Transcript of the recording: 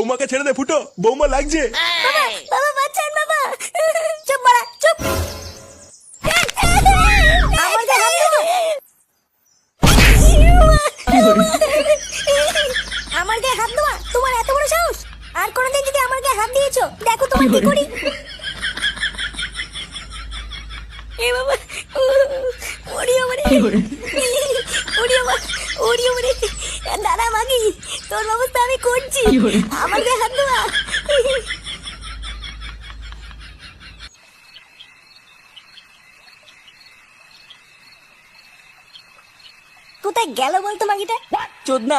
বৌমাকে ছেড়ে দে ফুটো, বৌমা লাগছে। বাবা বাবা বাঁচান বাবা। চুপ বাড়া চুপ। আমার গায়ে হাত দেওয়া। আমার গায়ে হাত দেওয়া তোমার এত বড় সাহস? আর কোনোদিন যদি আমার গায়ে হাত দিয়েছো দেখো তোমার কি করি। এ বাবা ওরিও মানে ওরিও ওরিও মানে দাদা মাগি তোর ব্যবস্থা আমি করছি। আমার গায়ে হাত দেওয়া। কোথায় গেল বলতো মাগিটা? চোদনা